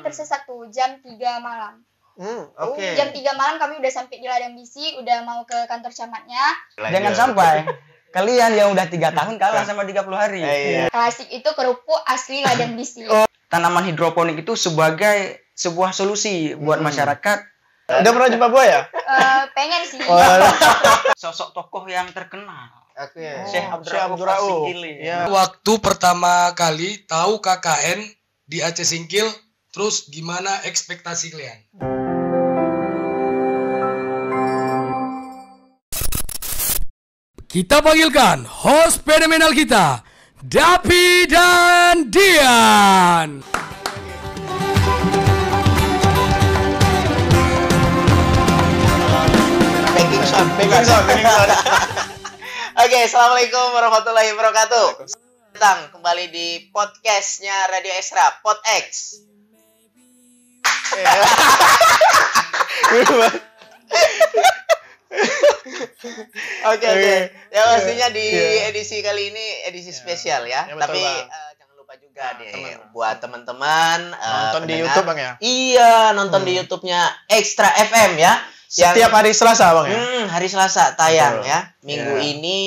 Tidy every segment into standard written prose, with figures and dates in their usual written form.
tersesat tuh jam 3 malam. Oke. Jam 3 malam kami udah sampai di Ladang Bisi, udah mau ke kantor camatnya. Jangan sampai kalian yang udah 3 tahun kalah sama 30 hari. Klasik itu kerupuk asli Ladang Bisi. Tanaman hidroponik itu sebagai sebuah solusi buat masyarakat. Udah pernah jumpa buaya? Pengen sih. Sosok tokoh yang terkenal. Oke. Syekh Abdurrauf Abdurrauf. Ya. Waktu pertama kali tahu KKN di Aceh Singkil, terus gimana ekspektasi kalian? Kita panggilkan host fenomenal kita, Dapi dan Dian. Pegang sound. Oke, assalamualaikum warahmatullahi wabarakatuh. Datang kembali di podcastnya Radio Extra, PodX. Oke. Ya pastinya di edisi kali ini edisi spesial ya. Tapi jangan lupa juga deh buat teman-teman nonton di pendengar. YouTube Bang ya. Iya, nonton di YouTube-nya Extra FM ya. Setiap hari Selasa Bang ya. Hari Selasa tayang Betul. ya. Minggu ini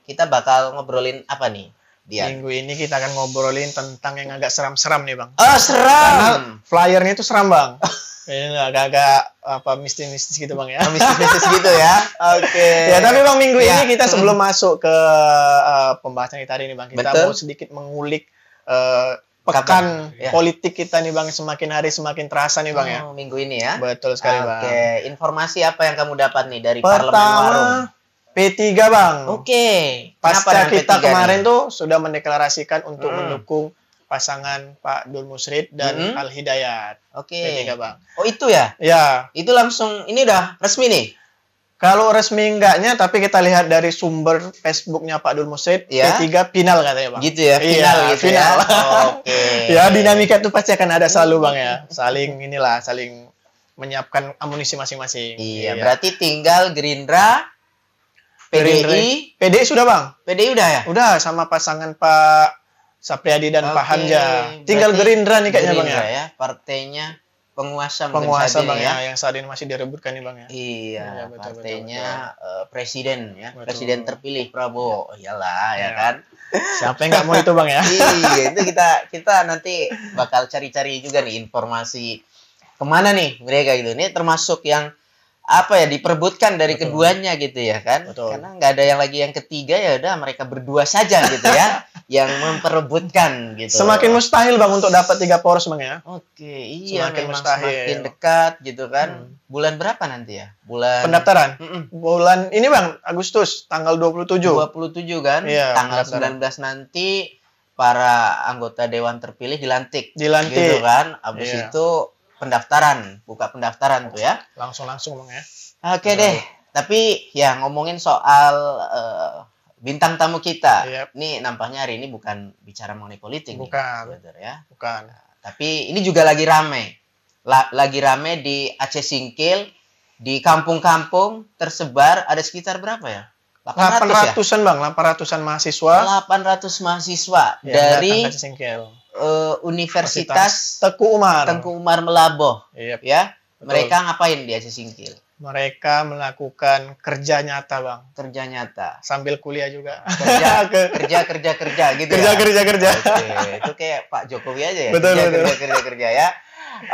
kita bakal ngobrolin apa nih, Dian? Minggu ini kita akan ngobrolin tentang yang agak seram-seram nih Bang. Oh, seram. Karena flyernya itu seram Bang. Ini agak-agak apa mistis-mistis gitu Bang ya. Mistis-mistis gitu ya. Oke. Ya, tapi Bang minggu Ya. ini kita sebelum masuk ke pembahasan kita hari ini Bang, kita Betul. mau sedikit mengulik pekan Ya. politik kita nih Bang, semakin hari semakin terasa nih Bang ya. Minggu ini ya. Betul sekali Bang. Oke, informasi apa yang kamu dapat nih dari Parlemen Warung? Pertama P3 Bang. Oke. Pasca Kenapa kita dengan P3 kemarin nih? tuh sudah mendeklarasikan untuk mendukung pasangan Pak Dul Musrid dan Al Hidayat. Oke. P3 Bang. Oh, itu ya? Ya, Itu langsung ini udah resmi nih. kalau resmi enggaknya, tapi kita lihat dari sumber Facebooknya Pak Dul Musrid, Ya. P3 final katanya Bang. Gitu ya, final Iya, gitu final. ya. Oke. Ya, dinamika itu pasti akan ada selalu Bang ya. Saling menyiapkan amunisi masing-masing. Iya, berarti tinggal Gerindra, PDI, PDI sudah Bang. PDI udah ya? Udah sama pasangan Pak Sapriadi dan Pak Oke, Hamja. Tinggal berarti Gerindra nih kayaknya Bang Gerindra ya. partainya penguasa mungkin Penguasa saat ini Bang ya, yang saat ini masih direbutkan nih Bang ya. Iya, Iya, betul, partainya presiden ya, Betul. presiden terpilih Prabowo. Oh, iyalah ya kan. Siapa yang nggak mau itu Bang ya? Iya, itu kita nanti bakal cari-cari juga nih informasi kemana nih mereka gitu. Ini termasuk yang apa ya, diperebutkan dari keduanya gitu ya kan. Betul. Karena nggak ada yang lagi yang ketiga, ya udah mereka berdua saja gitu ya yang memperebutkan gitu. Semakin mustahil Bang untuk dapat 3 poros Bang ya. Oke, iya, Semakin memang mustahil. semakin dekat gitu kan. Bulan berapa nanti ya? Bulan Pendaftaran Mm-mm. bulan ini Bang, Agustus tanggal 27. 27 kan? Iya, Tanggal pendaftaran. 19 nanti para anggota dewan terpilih dilantik. Dilantik. Gitu kan? Abis Iya. itu pendaftaran, buka pendaftaran tuh ya. Langsung Bang ya. Oke deh. Tapi ya ngomongin soal bintang tamu kita. Yep. Ini nampaknya hari ini bukan bicara mengenai politik Bukan. nih, brother, ya. Bukan. Tapi ini juga lagi rame. Lagi rame di Aceh Singkil, di kampung-kampung tersebar ada sekitar berapa ya? 800 ya? 800-an Bang, 800-an mahasiswa 800 mahasiswa yang dari datang ke Singkil. Universitas Teguh Umar. Tengku Umar Melaboh, Yep. ya. Betul. Mereka ngapain di Aceh Singkil? Mereka melakukan kerja nyata Bang, Kerja nyata. sambil kuliah juga. Kerja gitu kerja ya. kerja kerja. Oke, itu kayak Pak Jokowi aja ya. Betul, betul. Kerja ya.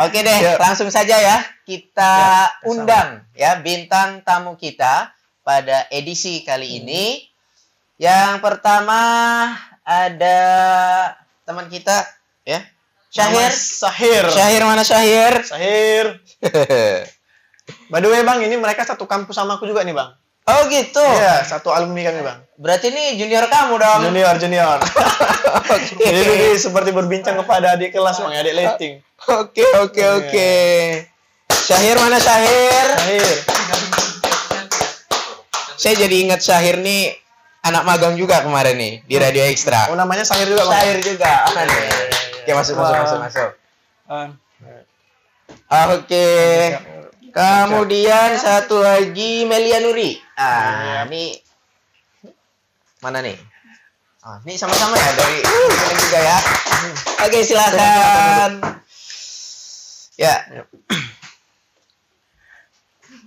Oke deh, Ya. langsung saja ya. Kita Ya, undang ya bintang tamu kita pada edisi kali ini. Yang pertama ada teman kita ya. Syahir. Sahir. Syahir mana Syahir? Sahir. By the way Bang, ini mereka satu kampus sama aku juga nih Bang. Oh gitu. Iya, satu alumni kami Bang. Berarti ini junior kamu dong. Junior. Jadi seperti berbincang kepada adik kelas Bang, adik letting. Oke. Syahir mana Syahir? Sahir. Saya jadi ingat Syahir nih anak magang juga kemarin nih di Radio Extra. Oh, namanya Sahir juga Bang. Syahir juga. Oke, masuk. Oke. Kemudian satu lagi Melia Nuri. Ini mana nih? Ini sama-sama ya dari juga ya. Oke, silakan. Ya.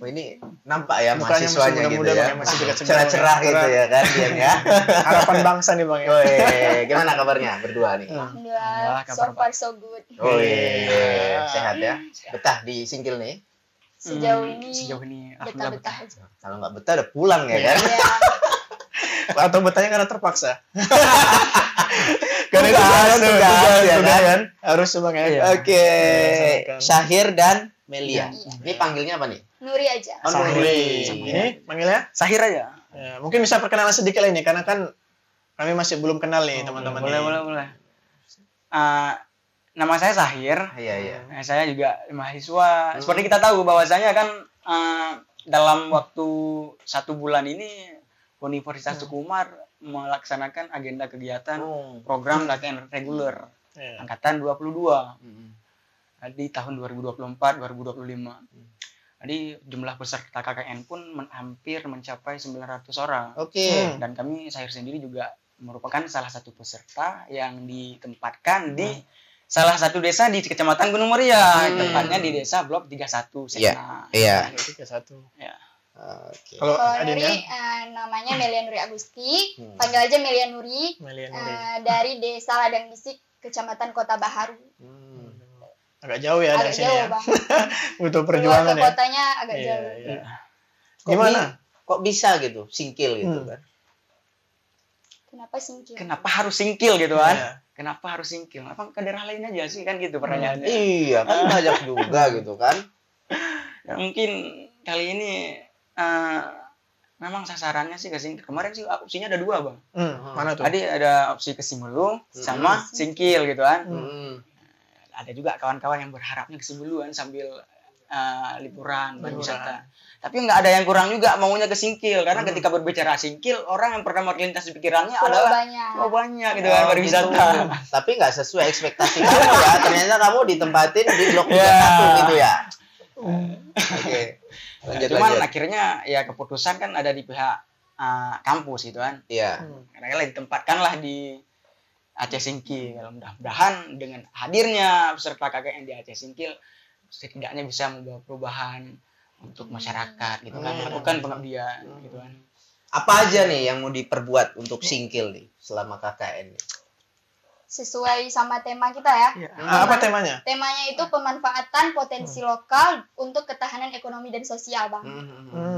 Oh, ini nampak ya Mukanya masih mahasiswanya gitu muda-muda, ya. Bang, masih dekat segar, Cerah-cerah Bang. gitu ya kan dia ya. Harapan bangsa nih Bang ya. Woi, gimana kabarnya berdua nih? Alhamdulillah, kabar so far so good. Woi, sehat ya. Betah di Singkil nih. Sejauh ini Sejauh ini alhamdulillah betah-betah betah. aja. Kalau nggak betah udah pulang ya kan? Iya. Atau bertanya karena terpaksa. Karena Tugas, ya tugas kan? kan. Harus Bang ya. Iya. Oke, Sama-sama. Syahir dan Melia. Iya. Ini panggilnya apa nih? Nuri aja. Oh, Sahri. Nuri. Ini panggilnya? Sahir aja. Ya, mungkin bisa perkenalan sedikit lah ini karena kan kami masih belum kenal nih teman-teman. Boleh, nih. boleh. Nama saya Sahir. Iya, iya. Saya juga mahasiswa. Seperti kita tahu bahwasanya kan dalam waktu 1 bulan ini Universitas Sukumar melaksanakan agenda kegiatan program latihan reguler Ya. angkatan 22 di tahun 2024-2025. Jadi jumlah peserta KKN pun hampir mencapai 900 orang. Oke. Dan kami Sahir sendiri juga merupakan salah satu peserta yang ditempatkan di salah satu desa di Kecamatan Gunung Muria, tepatnya di Desa Blok 31 Setna. Iya. 31. Ya. Oke. Kalau Kalau Adin Nuri ya? namanya Melia Nuri Agusti, panggil aja Melia Nuri. Melia Nuri. Dari Desa Ladang Bisik, Kecamatan Kota Baharu. Agak jauh ya dari Agak sini jauh, ya. Bang. Butuh Keluar perjuangan ke ya. kotanya agak Iya, jauh. iya. Kok Gimana? Kok bisa gitu, Singkil gitu kan? Kenapa singkil? Kenapa harus singkil gitu kan? Iya. Kenapa harus singkil? Apa ke daerah lain aja sih kan gitu pertanyaannya. Iya, kan banyak juga gitu kan? Ya, mungkin kali ini memang sasarannya sih ke singkil. Kemarin sih opsinya ada 2, Bang. Mana tuh? Tadi ada opsi ke Simelu sama singkil gitu kan. Ada juga kawan-kawan yang berharapnya ke Simuluan sambil liburan berwisata. Tapi nggak ada yang kurang juga maunya ke Singkil karena ketika berbicara Singkil orang yang pertama terlintas di pikirannya adalah banyak gitu kan berwisata. Tapi nggak sesuai ekspektasi kamu ya. Ternyata kamu ditempatin di blok 31 gitu ya. Oke. Cuman akhirnya ya keputusan kan ada di pihak kampus gitu kan. Iya. Karena ditempatkanlah di Aceh Singkil. Mudah-mudahan dengan hadirnya peserta KKN di Aceh Singkil setidaknya bisa membawa perubahan untuk masyarakat gitu kan, melakukan pengabdian gitu kan. Apa aja nih yang mau diperbuat untuk Singkil nih selama KKN nih? Sesuai sama tema kita ya. Apa temanya? Temanya itu pemanfaatan potensi lokal untuk ketahanan ekonomi dan sosial, Bang.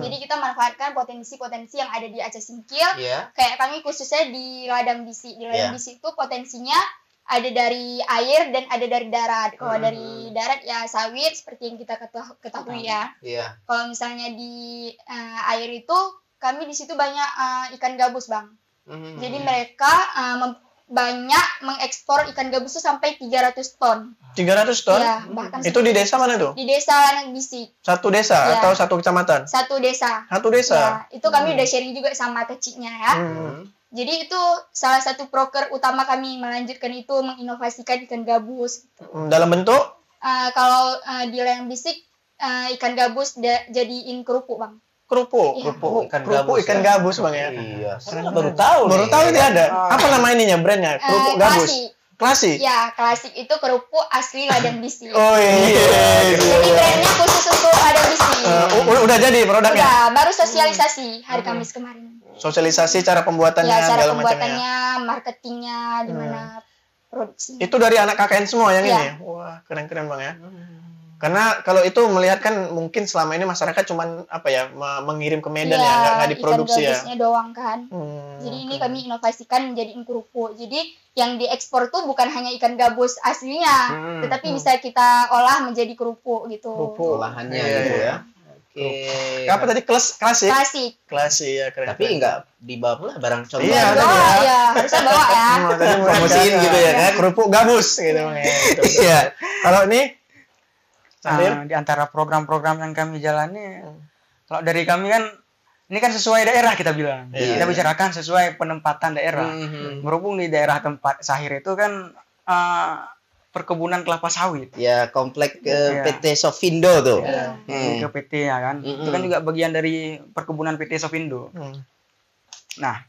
Jadi kita manfaatkan potensi-potensi yang ada di Aceh Singkil. Iya. Kayak kami khususnya di Ladang Bisi. Di Ladang Iya. Bisi itu potensinya ada dari air dan ada dari darat. Kalau dari darat ya sawit seperti yang kita ketahui ya. Iya. Kalau misalnya di air itu kami di situ banyak ikan gabus, Bang. Jadi mereka banyak mengekspor ikan gabus itu sampai 300 ton. 300 ton? Ya, bahkan Itu di desa mana tuh? di Desa Ladang Bisi. Satu desa Iya. atau satu kecamatan? Satu desa. Satu desa. Ya, itu kami udah sharing juga sama kecilnya ya. Jadi itu salah satu proker utama kami melanjutkan itu menginovasikan ikan gabus. Dalam bentuk? Kalau di Ladang Bisik ikan gabus jadiin kerupuk, Bang. Kerupuk. Iya. Kerupuk ikan gabus Bang ya. Iya. Saya baru tahu. Baru tahu ini ada. Apa nama ininya brandnya? Kerupuk gabus. Klasik. Ya, klasik itu kerupuk asli Ladang Bisi. Oh iya. Jadi brandnya khusus untuk Ladang Bisi. Udah jadi produknya? Udah, baru sosialisasi hari Kamis kemarin. Sosialisasi cara pembuatannya Ya, cara segala macamnya. pembuatannya, marketingnya, gimana produksinya. Itu dari anak KKN semua yang Iya. ini? Wah, keren-keren Bang ya. Karena kalau itu melihat kan mungkin selama ini masyarakat cuman apa ya mengirim ke Medan ya, nggak diproduksi ikan ya. gabusnya doang kan. Jadi ini kami inovasikan menjadi kerupuk. Jadi yang diekspor tuh bukan hanya ikan gabus aslinya, tetapi bisa kita olah menjadi kerupuk gitu. Kerupuk. Olahannya Iya, gitu iya. ya. Oke. Apa tadi klasik? Klasik. Klasik ya keren. Tapi enggak dibawa pula barang contoh. Iya, Ya, tadi bawa, ya. ya, harusnya bawa ya. Tadi Promosiin gitu ya kan. Kerupuk gabus gitu Bang ya. Iya. Kalau ini Sahir? Di antara program-program yang kami jalani, kalau dari kami kan, ini kan sesuai daerah kita bilang. Iya. Kita bicarakan sesuai penempatan daerah. Berhubung di daerah tempat Sahir itu kan perkebunan kelapa sawit. Ya, komplek Iya. PT Sofindo tuh. Ya, ke PT ya kan. Itu kan juga bagian dari perkebunan PT Sofindo. Nah,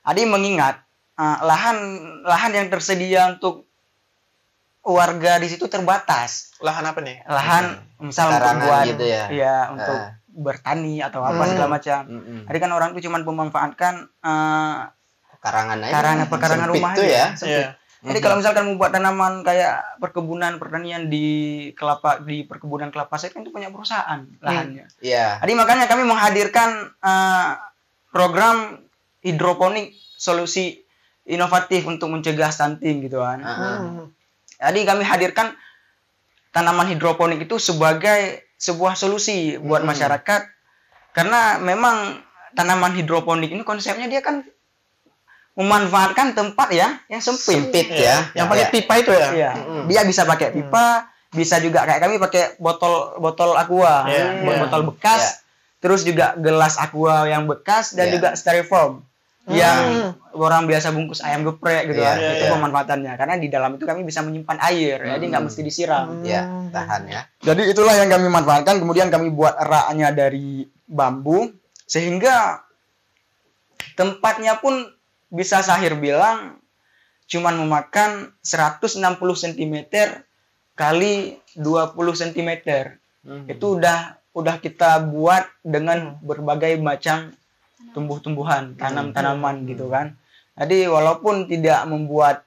Adi mengingat lahan yang tersedia untuk warga di situ terbatas. Lahan apa nih? Lahan misal untuk Pekarangan buat gitu ya. ya untuk bertani atau apa segala macam. Jadi kan orang itu cuma memanfaatkan Pekarangan rumah tuh ya. sempit. Jadi kalau misalkan membuat tanaman kayak perkebunan pertanian di perkebunan kelapa sawit kan itu punya perusahaan lahannya. Iya. Jadi makanya kami menghadirkan program hidroponik, solusi inovatif untuk mencegah stunting gitu kan. Jadi kami hadirkan tanaman hidroponik itu sebagai sebuah solusi buat masyarakat, karena memang tanaman hidroponik ini konsepnya dia kan memanfaatkan tempat ya yang sempit ya. Yang pakai pipa itu ya. Iya. Dia bisa pakai pipa, bisa juga kayak kami pakai botol aqua, botol bekas, terus juga gelas aqua yang bekas dan juga styrofoam yang orang biasa bungkus ayam geprek gitu kan. Itu pemanfaatannya, karena di dalam itu kami bisa menyimpan air, jadi nggak mesti disiram. Iya, tahan ya. Jadi itulah yang kami manfaatkan, kemudian kami buat raknya dari bambu sehingga tempatnya pun bisa Sahir bilang cuman memakan 160 cm kali 20 cm. Itu udah kita buat dengan berbagai macam tumbuh-tumbuhan, tanaman gitu kan. Jadi walaupun tidak membuat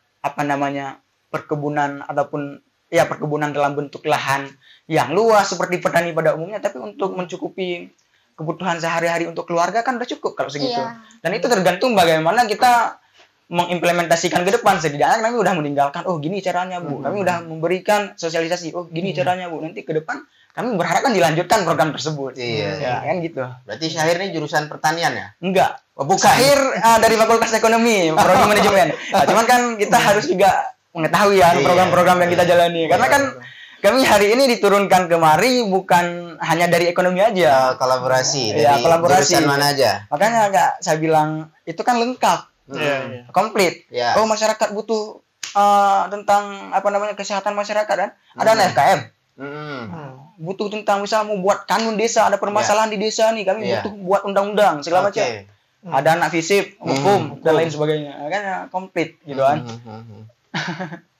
perkebunan ataupun perkebunan dalam bentuk lahan yang luas seperti petani pada umumnya, tapi untuk mencukupi kebutuhan sehari-hari untuk keluarga kan udah cukup kalau segitu. Dan itu tergantung bagaimana kita mengimplementasikan ke depan. Setidaknya kami udah meninggalkan, gini caranya Bu. Kami udah memberikan sosialisasi, gini caranya Bu. Nanti ke depan kami berharap kan dilanjutkan program tersebut. Iya. Ya kan gitu. Berarti Sahir ini jurusan pertanian ya? Enggak. Bukan. Sahir dari Fakultas Ekonomi, Prodi Manajemen. Nah, cuman kan kita harus juga mengetahui ya program-program yang kita jalani. Karena kan kami hari ini diturunkan kemari bukan hanya dari ekonomi aja. Kolaborasi. Dari kolaborasi. Jurusan mana aja? Makanya saya bilang itu kan lengkap, komplit. Ya. Masyarakat butuh tentang kesehatan masyarakat kan. Ada anak FKM. Butuh tentang misal mau buat kanun desa, ada permasalahan di desa nih, kami butuh buat undang-undang segala macam. Ada anak FISIP, hukum dan lain sebagainya. Makanya komplit gitu kan.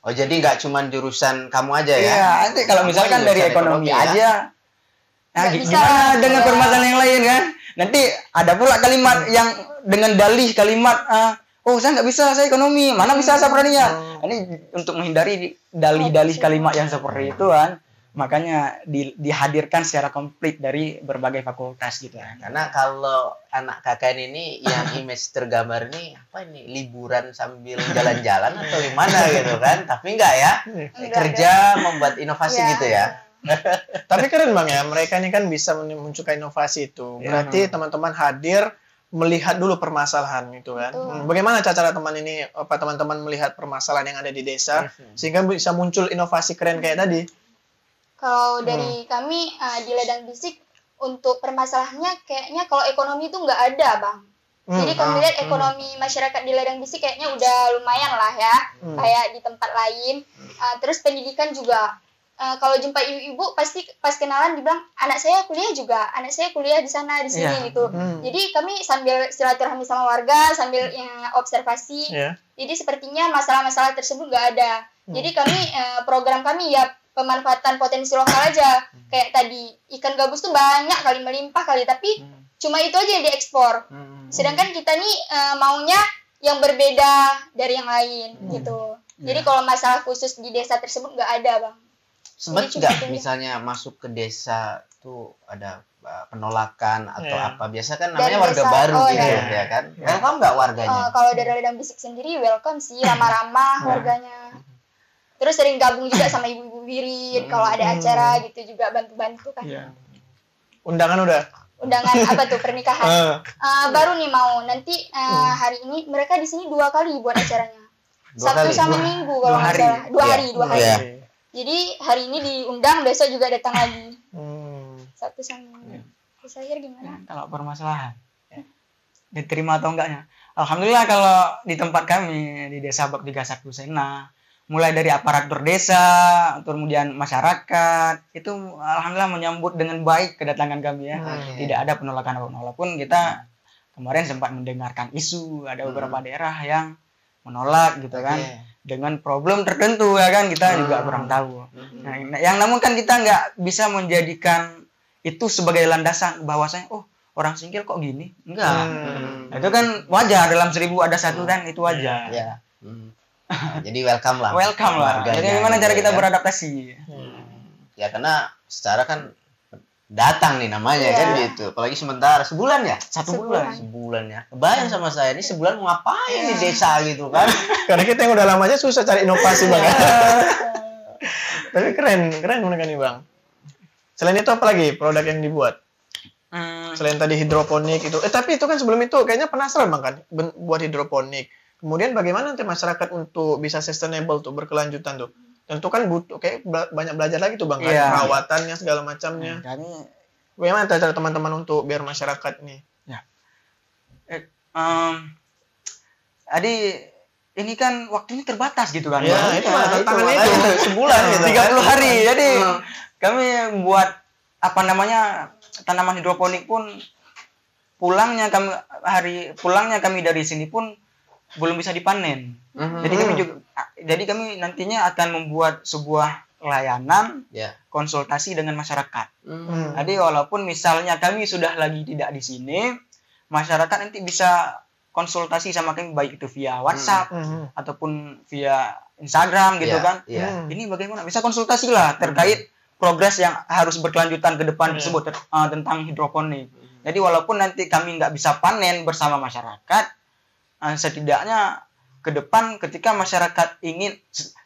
Jadi nggak cuma jurusan kamu aja ya? Iya, nanti kalau misalkan dari ekonomi aja, gimana dengan permasalahan yang lain kan? Nanti ada pula kalimat yang dengan dalih kalimat, saya nggak bisa, saya ekonomi, mana bisa saya pertanian. Ini untuk menghindari dalih-dalih kalimat yang seperti itu kan, makanya dihadirkan secara komplit dari berbagai fakultas gitu kan. Karena kalau anak KKN ini yang image tergambar ini liburan sambil jalan-jalan atau gimana gitu kan, tapi enggak ya, kerja membuat inovasi gitu ya. Tapi keren Bang ya, mereka ini kan bisa memunculkan inovasi itu. Berarti teman-teman hadir melihat dulu permasalahan itu kan. Bagaimana cara teman-teman melihat permasalahan yang ada di desa sehingga bisa muncul inovasi keren kayak tadi? Kalau dari kami di Ladang Bisik untuk permasalahannya kayaknya kalau ekonomi itu nggak ada Bang. Jadi kalau lihat ekonomi masyarakat di Ladang Bisik kayaknya udah lumayan lah ya, kayak di tempat lain. Terus pendidikan juga. Kalau jumpa ibu-ibu pasti pas kenalan dibilang anak saya kuliah di sana di sini gitu. Jadi kami sambil silaturahmi sama warga sambil observasi. Jadi sepertinya masalah-masalah tersebut nggak ada. Jadi kami program kami pemanfaatan potensi lokal aja. Kayak tadi ikan gabus tuh banyak kali, melimpah kali, tapi cuma itu aja yang diekspor. Sedangkan kita nih maunya yang berbeda dari yang lain gitu. Jadi kalau masalah khusus di desa tersebut nggak ada Bang. Sempat nggak misalnya masuk ke desa tuh ada penolakan atau apa? Biasa kan namanya dari warga desa, baru gitu ya kan. Welcome nggak warganya? Kalau dari Ladang Bisik sendiri welcome sih, ramah-ramah warganya. Terus sering gabung juga sama ibu-ibu wirid kalau ada acara gitu juga bantu-bantu kan. Undangan apa tuh pernikahan? Baru nih mau nanti hari ini mereka di sini 2 kali buat acaranya. Sabtu sama Minggu kalau nggak salah. 2 hari. Jadi hari ini diundang, besok juga datang lagi. Sabtu sama Minggu. Terus akhir gimana? Kalau permasalahan diterima atau enggaknya? Alhamdulillah kalau di tempat kami di Desa Bak 31 Sena, mulai dari aparatur desa, kemudian masyarakat, itu alhamdulillah menyambut dengan baik kedatangan kami ya. Tidak ada penolakan apapun, walaupun kita kemarin sempat mendengarkan isu ada beberapa daerah yang menolak gitu kan. dengan problem tertentu ya kan, kita juga kurang tahu. Nah, yang namun kan kita nggak bisa menjadikan itu sebagai landasan bahwasanya orang singkil kok gini, enggak. Itu kan wajar, dalam 1000 ada satu kan, itu wajar. Ya. Jadi welcome lah. Welcome lah. Warganya Jadi gimana cara gitu kita ya. beradaptasi? Ya karena secara kan datang nih namanya kan gitu. Apalagi sementara sebulan ya? 1 bulan. Sebulan ya. Kebayang sama saya ini sebulan mau ngapain di desa gitu kan? Karena kita yang udah lamanya susah cari inovasi Bang. Tapi keren mereka nih Bang. Selain itu apa lagi produk yang dibuat? Selain tadi hidroponik itu. Tapi itu kan sebelum itu kayaknya penasaran Bang kan buat hidroponik. Kemudian bagaimana nanti masyarakat untuk bisa sustainable tuh, berkelanjutan tuh? Tentu kan butuh kayak banyak belajar lagi tuh Bang kan, perawatannya segala macamnya. Bagaimana cara teman-teman untuk biar masyarakat nih? Ya. Jadi ini kan waktunya terbatas gitu kan. Ya, itu tantangannya itu sebulan gitu. 30 hari. Jadi kami buat tanaman hidroponik pun pulangnya kami dari sini pun belum bisa dipanen. Jadi kami nantinya akan membuat sebuah layanan konsultasi dengan masyarakat. Jadi walaupun misalnya kami sudah lagi tidak di sini, masyarakat nanti bisa konsultasi sama kami baik itu via WhatsApp ataupun via Instagram gitu kan. Ini bagaimana? Bisa konsultasi lah terkait progres yang harus berkelanjutan ke depan tersebut tentang hidroponik. Jadi walaupun nanti kami nggak bisa panen bersama masyarakat, setidaknya ke depan ketika masyarakat ingin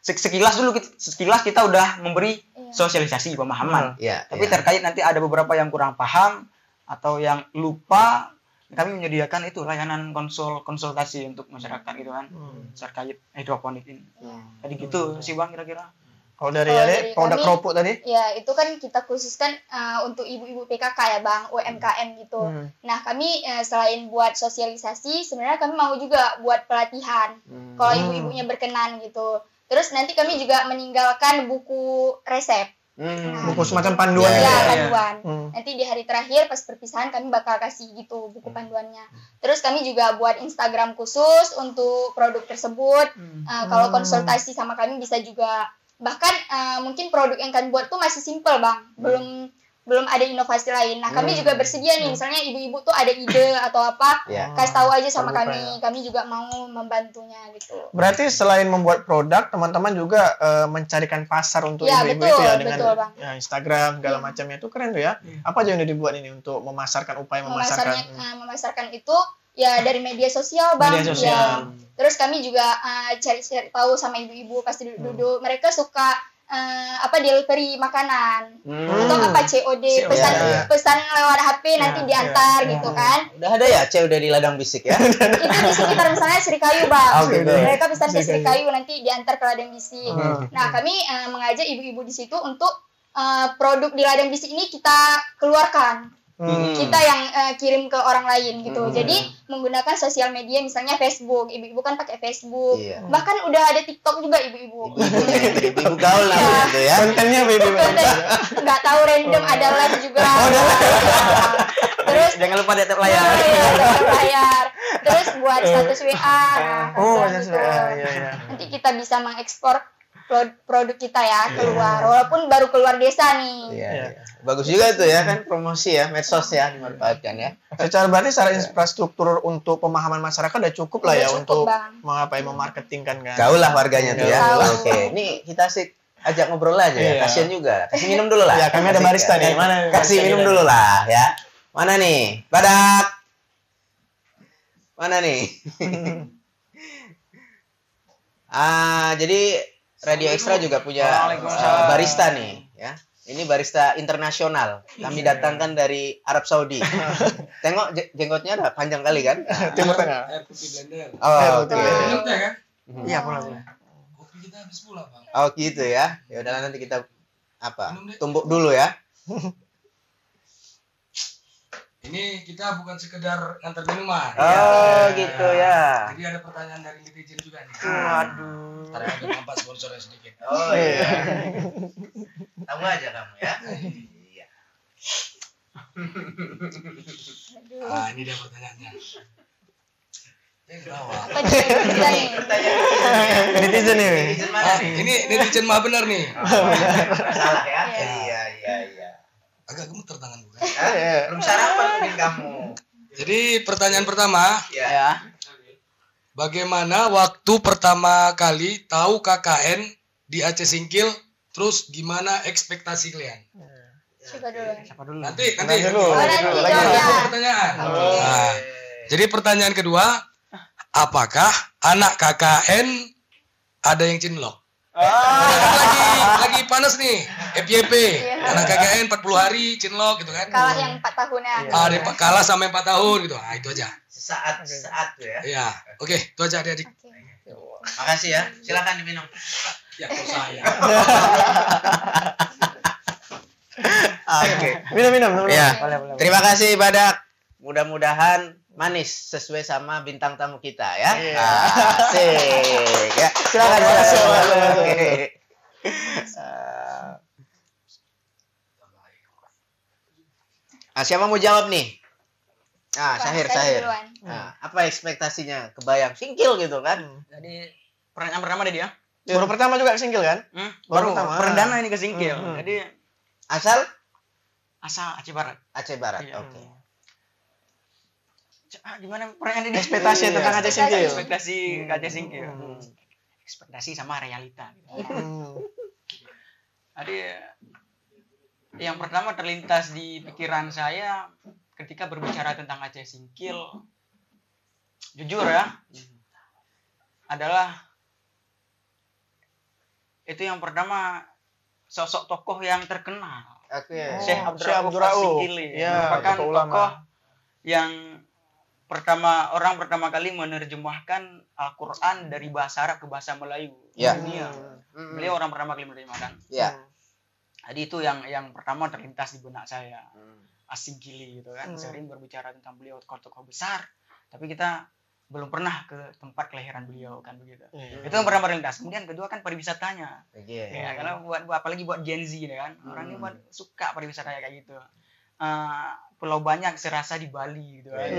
sekilas kita udah memberi sosialisasi pemahaman. Tapi terkait nanti ada beberapa yang kurang paham atau yang lupa, kami menyediakan itu layanan konsultasi untuk masyarakat gitu kan terkait hidroponik ini. Jadi gitu sih Bang kira-kira. Kalau dari produk kerupuk tadi? Ya, itu kan kita khususkan untuk ibu-ibu PKK ya Bang, UMKM gitu. Nah, kami selain buat sosialisasi, sebenarnya kami mau juga buat pelatihan. Kalau ibu-ibunya berkenan gitu. Terus nanti kami juga meninggalkan buku resep. Buku semacam panduan ya, panduan. Nanti di hari terakhir pas perpisahan kami bakal kasih gitu buku panduannya. Terus kami juga buat Instagram khusus untuk produk tersebut. Kalau konsultasi sama kami bisa juga. Bahkan mungkin produk yang kami buat tuh masih simple Bang, belum ada inovasi lain. Nah kami juga bersedia nih, misalnya ibu-ibu tuh ada ide atau apa, kasih tahu aja sama kami juga mau membantunya gitu. Berarti selain membuat produk, teman-teman juga mencarikan pasar untuk ibu-ibu itu ya dengan Instagram segala macamnya, itu keren tuh ya. Apa aja yang udah dibuat ini untuk memasarkan memasarkan itu ya dari media sosial Bang. Media sosial. Ya. Terus kami juga cari tahu sama ibu-ibu pasti duduk mereka suka delivery makanan atau COD pesan lewat HP nanti diantar gitu kan. Udah ada ya COD di ladang bisik ya? Itu di sekitar misalnya Srikayu Bang. Mereka pesan ke Srikayu nanti diantar ke ladang bisik. Nah kami mengajak ibu-ibu di situ untuk produk di ladang bisik ini kita keluarkan. Kita yang kirim ke orang lain gitu. Jadi menggunakan sosial media misalnya Facebook. Ibu-ibu kan pakai Facebook. Bahkan udah ada TikTok juga ibu-ibu. Ibu gaul lah gitu ya. Kontennya ibu-ibu. Enggak tahu random ada live juga. Terus jangan lupa di layar. layar. Terus buat status WA. Status WA. Nanti kita bisa mengekspor produk kita ya keluar, walaupun baru keluar desa nih. Bagus juga itu ya kan, promosi ya, medsos ya dimanfaatkan ya. Secara infrastruktur untuk pemahaman masyarakat udah cukup lah ya untuk memarketingkan kan. Gaul lah warganya tuh ya. Oke, ini kita sih ajak ngobrol aja ya. Kasian juga. Kasih minum dulu lah. Ya, kami ada barista nih. Mana? Kasih minum dulu lah ya. Mana nih? Badak. Mana nih? Jadi Radio Extra juga punya barista nih, ya. Ini barista internasional. Kami datangkan dari Arab Saudi. Tengok jenggotnya ada panjang kali kan? Timur Tengah. Air putih blender. Oh, oke. Minum teh kan? Iya, boleh. Kopi kita habis pula, Bang. Oh, gitu ya. Ya udahlah nanti kita tumbuk dulu ya. Ini kita bukan sekedar ngantar minuman. Oh, gitu ya. Jadi ada pertanyaan dari netizen juga nih. Waduh. Ntar ada nampak sponsornya sedikit. Oh iya. Tahu aja kamu ya. Iya. Ini dia pertanyaannya. Apa nih? Netizen nih. Netizen mana nih? Ini netizen mah benar nih. Salah ya? Iya. Agak gemeter tangan gue. Belum sarapan mungkin kamu. Jadi pertanyaan pertama, Ya. bagaimana waktu pertama kali tahu KKN di Aceh Singkil? Terus gimana ekspektasi kalian? Siapa dulu? Nanti dulu. pertanyaan. Nah, jadi pertanyaan kedua, apakah anak KKN ada yang cinlok? Lagi panas nih, FYP. Anak KKN 40 hari cinlok gitu kan? Kalah yang 4 tahunnya. Ada yang kalah sampai 4 tahun gitu. Nah, itu aja. Sesaat tuh ya. Iya. Oke, itu aja adik-adik. Makasih ya. Silakan diminum. Ya, kok saya. Oke. Minum. Ya. Boleh. Terima kasih Badak. Mudah-mudahan manis sesuai sama bintang tamu kita ya. Iya. Asik. Ya, silakan. Oke. Siapa mau jawab nih? Syahir. duluan. Apa ekspektasinya? Kebayang Singkil gitu kan? Jadi pertanyaan pertama deh dia. Baru pertama juga ke Singkil kan? Baru pertama. perdana ini ke Singkil. Jadi Asal asal Aceh Barat. Aceh Barat. Iya. Oke. Gimana pertanyaan ini? Ekspektasi tentang Aceh Singkil. Ekspektasi ke Aceh Singkil. Ekspektasi sama realita. Jadi yang pertama terlintas di pikiran saya ketika berbicara tentang Aceh Singkil, jujur ya, adalah itu yang pertama sosok tokoh yang terkenal. Oke. Syekh Abdul Rauf Singkili merupakan tokoh yang orang pertama kali menerjemahkan Al-Quran dari bahasa Arab ke bahasa Melayu di Ya. dunia. Beliau orang pertama kali menerjemahkan. Ya. Jadi itu yang pertama terlintas di benak saya. As-Singkili gitu kan. Sering berbicara tentang beliau tokoh-tokoh besar, tapi kita belum pernah ke tempat kelahiran beliau kan begitu. Itu yang pertama terlintas. Kemudian kedua kan pariwisatanya. Ya, karena buat apalagi buat Gen Z ya kan. Orang ini suka pariwisata kayak gitu. Pulau banyak serasa di Bali gitu kan.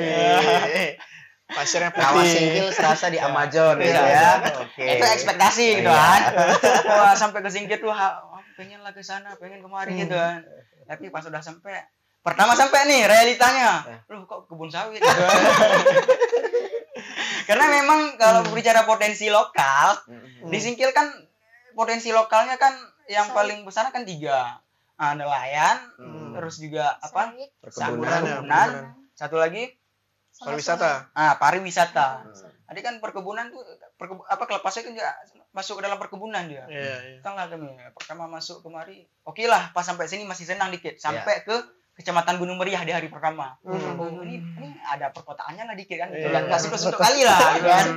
Pasirnya Kawah putih. Singkil serasa di Amazon gitu Iya. ya. Oke. Itu ekspektasi gitu kan. Wah, sampai ke Singkil tuh pengen lah ke sana, pengen kemari gitu kan. Tapi pas udah pertama sampai nih realitanya. Loh kok kebun sawit gitu kan. Karena memang kalau berbicara potensi lokal, di Singkil kan potensi lokalnya kan yang paling besar kan 3. Nelayan, terus juga apa? Perkebunan. Satu lagi Pariwisata. Pariwisata. Tadi kan perkebunan tuh kelepasnya kan juga masuk ke dalam perkebunan dia. Tanglah kami pertama masuk kemari. Oke lah, pas sampai sini masih senang dikit. Sampai ke Kecamatan Gunung Meriah di hari pertama. Ini ada perkotaannya lah dikit kan. Enggak suntuk kali lah gitu kan.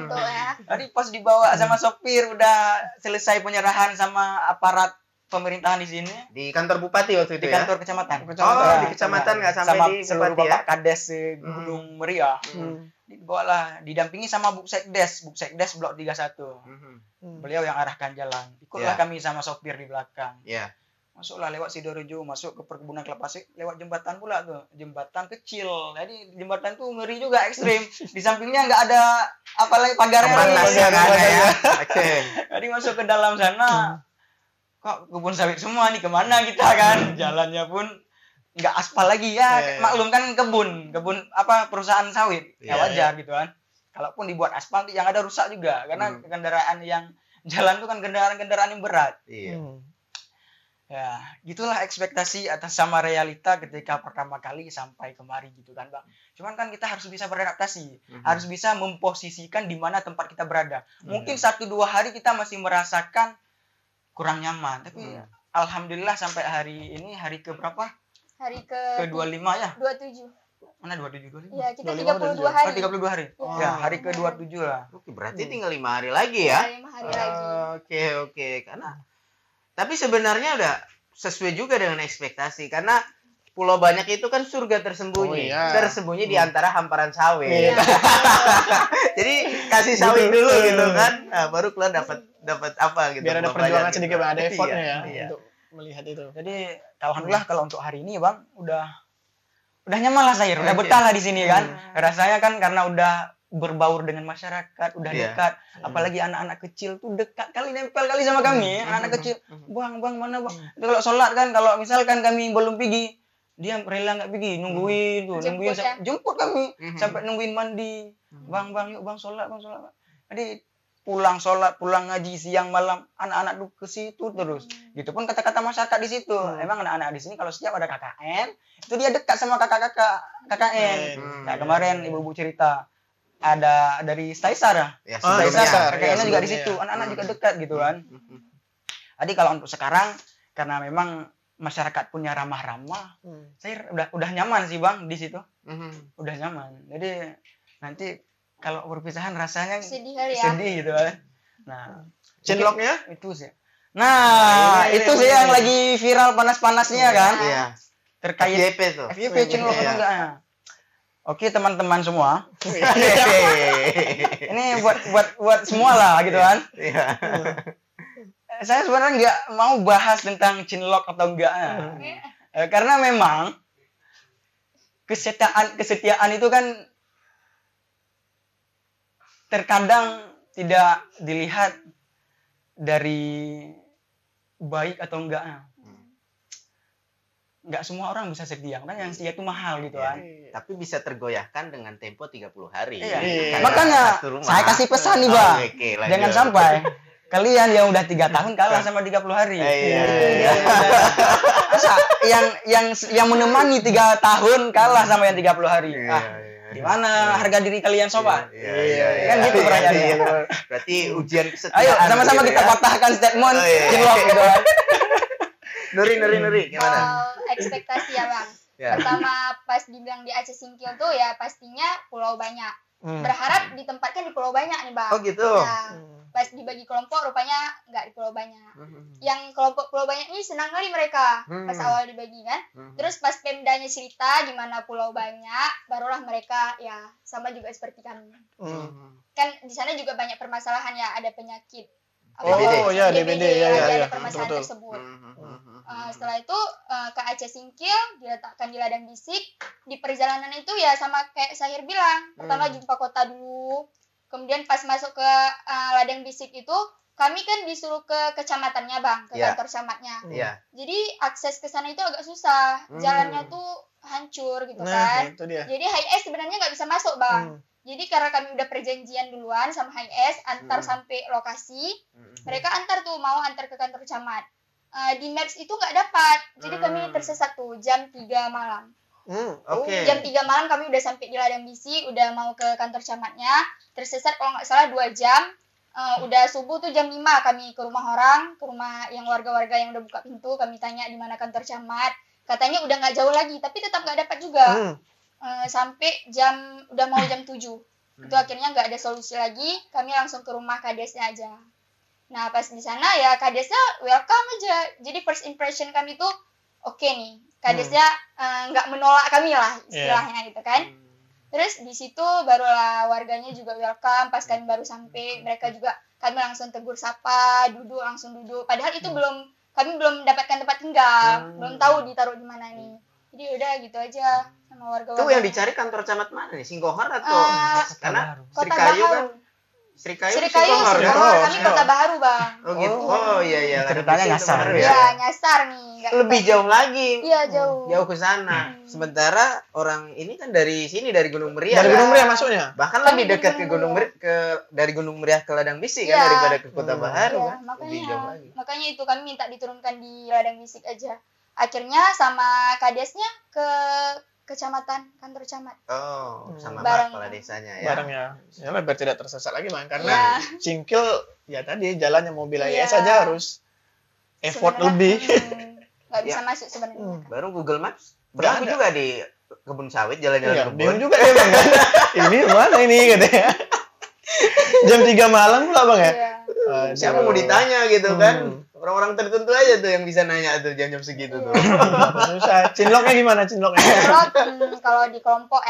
Tadi pas dibawa sama sopir udah selesai penyerahan sama aparat pemerintahan di sini. Di kantor bupati waktu itu Di kantor kecamatan. Di kecamatan nggak sampai sama di seluruh bupati ya? Bapak Kades Gunung Meriah. Dibawalah didampingi sama Buksekdes Blok 31. Beliau yang arahkan jalan. Ikutlah kami sama sopir di belakang. Masuklah lewat Sidoarjo, masuk ke perkebunan kelapa sawit, lewat jembatan pula tuh, jembatan kecil. Jadi jembatan tuh ngeri juga, ekstrim. Di sampingnya nggak ada apalagi pagarnya. Jadi masuk ke dalam sana, kok kebun sawit semua nih, kemana kita kan? Jalannya pun nggak aspal lagi ya, maklum kan kebun perusahaan sawit, ya wajar gitu kan. Kalaupun dibuat aspal, yang ada rusak juga, karena kendaraan yang jalan tuh kan kendaraan yang berat. Ya, gitulah ekspektasi atas sama realita ketika pertama kali sampai kemari gitu kan, Bang. Cuman kan kita harus bisa beradaptasi, harus bisa memposisikan di mana tempat kita berada. Mungkin 1-2 hari kita masih merasakan kurang nyaman, tapi alhamdulillah sampai hari ini hari ke berapa? Hari ke 25 ya? 27. Mana 27 25? Iya, kita 32 hari. 32 hari. Ya, hari ke 27 lah. Oke, berarti tinggal 5 hari lagi ya? 5 hari lagi. Oke. Karena tapi sebenarnya udah sesuai juga dengan ekspektasi karena Pulau Banyak itu kan surga tersembunyi. Tersembunyi di antara hamparan sawit. Jadi kasih sawit dulu gitu kan. Nah, baru kalian dapat apa gitu. Biar ada perjuangan sedikit, ada effortnya untuk melihat itu. Jadi alhamdulillah kalau untuk hari ini Bang udah nyaman lah saya, udah betah lah di sini kan. Rasanya kan karena udah berbaur dengan masyarakat, udah dekat. Apalagi anak-anak kecil tuh dekat kali, nempel kali sama kami. Anak-anak kecil, bang mana bang? Kalau sholat kan, kalau misalkan kami belum pergi, dia rela nggak pergi, nungguin tuh, jemput kami, sampai nungguin mandi. Bang yuk bang sholat. Jadi pulang sholat, pulang ngaji siang malam, anak-anak tuh ke situ terus. Gitu pun kata-kata masyarakat di situ. Emang anak-anak di sini kalau setiap ada KKN, itu dia dekat sama kakak-kakak KKN. Kayak kemarin ibu-ibu cerita, ada dari Staisar ya. Staisar, KKN juga di situ. Anak-anak juga dekat gitu kan. Jadi kalau untuk sekarang, karena memang masyarakat punya ramah-ramah, saya udah nyaman sih bang di situ. Udah nyaman. Jadi nanti kalau perpisahan rasanya sedih gitu kan. Nah, cinloknya itu sih. Nah, itu sih yang lagi viral panas-panasnya kan. Iya. Terkait FYP tuh. FYP cinlok atau enggak. Oke, teman-teman semua. Ini buat semua lah gitu kan. Iya. Saya sebenarnya nggak mau bahas tentang cinlok atau enggak. Karena memang kesetiaan itu kan terkadang tidak dilihat dari baik atau enggaknya. Enggak semua orang bisa setia, kan yang setia itu mahal gitu kan. Tapi bisa tergoyahkan dengan tempo 30 hari. Iya. Makanya saya kasih pesan nih, Bang. Jangan sampai kalian yang udah 3 tahun kalah sama 30 hari. Masa yang menemani 3 tahun kalah sama yang 30 hari. Gimana harga diri kalian sobat? Iya. Kan gitu pertanyaannya. Berarti ujian kesetiaan. Ayo sama-sama kita patahkan statement cinlok gitu kan. Nuri gimana? Ekspektasi ya bang. Pertama pas dibilang di Aceh Singkil tuh ya pastinya pulau banyak. Berharap ditempatkan di pulau banyak nih bang. Oh gitu. Nah, pas dibagi kelompok rupanya nggak di pulau banyak. Yang kelompok pulau banyak ini senang kali mereka pas awal dibagi kan. Terus pas Pemdanya cerita di mana pulau banyak, barulah mereka ya sama juga seperti kami. Kan di sana juga banyak permasalahan ya, ada penyakit. DBD ada permasalahan tersebut. Setelah itu ke Aceh Singkil diletakkan di ladang bisik. Di perjalanan itu ya sama kayak Sahir bilang, pertama jumpa kota dulu. Kemudian pas masuk ke ladang bisik itu, kami kan disuruh ke kecamatannya bang, ke kantor camatnya. Jadi akses ke sana itu agak susah, jalannya tuh hancur gitu kan. Jadi HIS sebenarnya nggak bisa masuk bang. Jadi karena kami udah perjanjian duluan sama HIS, antar sampai lokasi, mereka antar ke kantor camat. Di Maps itu nggak dapat, jadi kami tersesat tuh jam 3 malam. Jam 3 malam kami udah sampai di ladang bisi, udah mau ke kantor camatnya, tersesat kalau nggak salah 2 jam. Udah subuh tuh jam 5 kami ke rumah orang, ke rumah yang warga-warga yang udah buka pintu, kami tanya di mana kantor camat. Katanya udah nggak jauh lagi, tapi tetap nggak dapat juga. Sampai udah mau jam 7. Itu akhirnya nggak ada solusi lagi, kami langsung ke rumah kadesnya aja. Nah pas di sana ya kadesnya welcome aja. Jadi first impression kami tuh oke nih, kadesnya nggak menolak kami lah istilahnya gitu kan. Terus di situ barulah warganya juga welcome. Pas kami baru sampai, mereka juga kami langsung tegur sapa, langsung duduk. Padahal itu kami belum mendapatkan tempat tinggal, belum tahu ditaruh di mana nih. Jadi udah gitu aja sama warga-warga. Itu yang dicari kantor camat mana nih? Singkohar atau karena Kota Srikayu Baharu. kan? Srikayu Singkohar, kami Kota Baharu bang. Oh gitu. Oh iya. Ceritanya nyasar. Iya nyasar nih. Lebih jauh lagi. Iya jauh. Jauh ke sana. Sementara orang ini kan dari sini, dari Gunung Meriah. Dari Gunung Meriah masuknya. Bahkan lebih dekat ke Gunung Meriah, dari Gunung Meriah ke Ladang Bisik kan daripada ke Kota Baharu kan. Lebih jauh lagi. Makanya itu kami minta diturunkan di Ladang Bisik aja. Akhirnya sama kadesnya ke kecamatan, kantor camat. Sama bareng kepala desanya ya. Bareng ya. Ya biar tidak tersesat lagi man, karena Singkil ya tadi jalannya mobil AIS saja harus effort lebih. Nggak bisa masuk sebenarnya. Baru Google Maps berlaku juga di kebun sawit, jalan-jalan kebun. Bingung juga ya bang kan. Ini mana ini katanya. Jam 3 malam pula bang ya. Siapa mau ditanya gitu kan? Orang-orang tertentu aja tuh yang bisa nanya tuh jam-jam segitu tuh. Susah. Cinloknya gimana cinloknya? Cinlok kalau di kelompok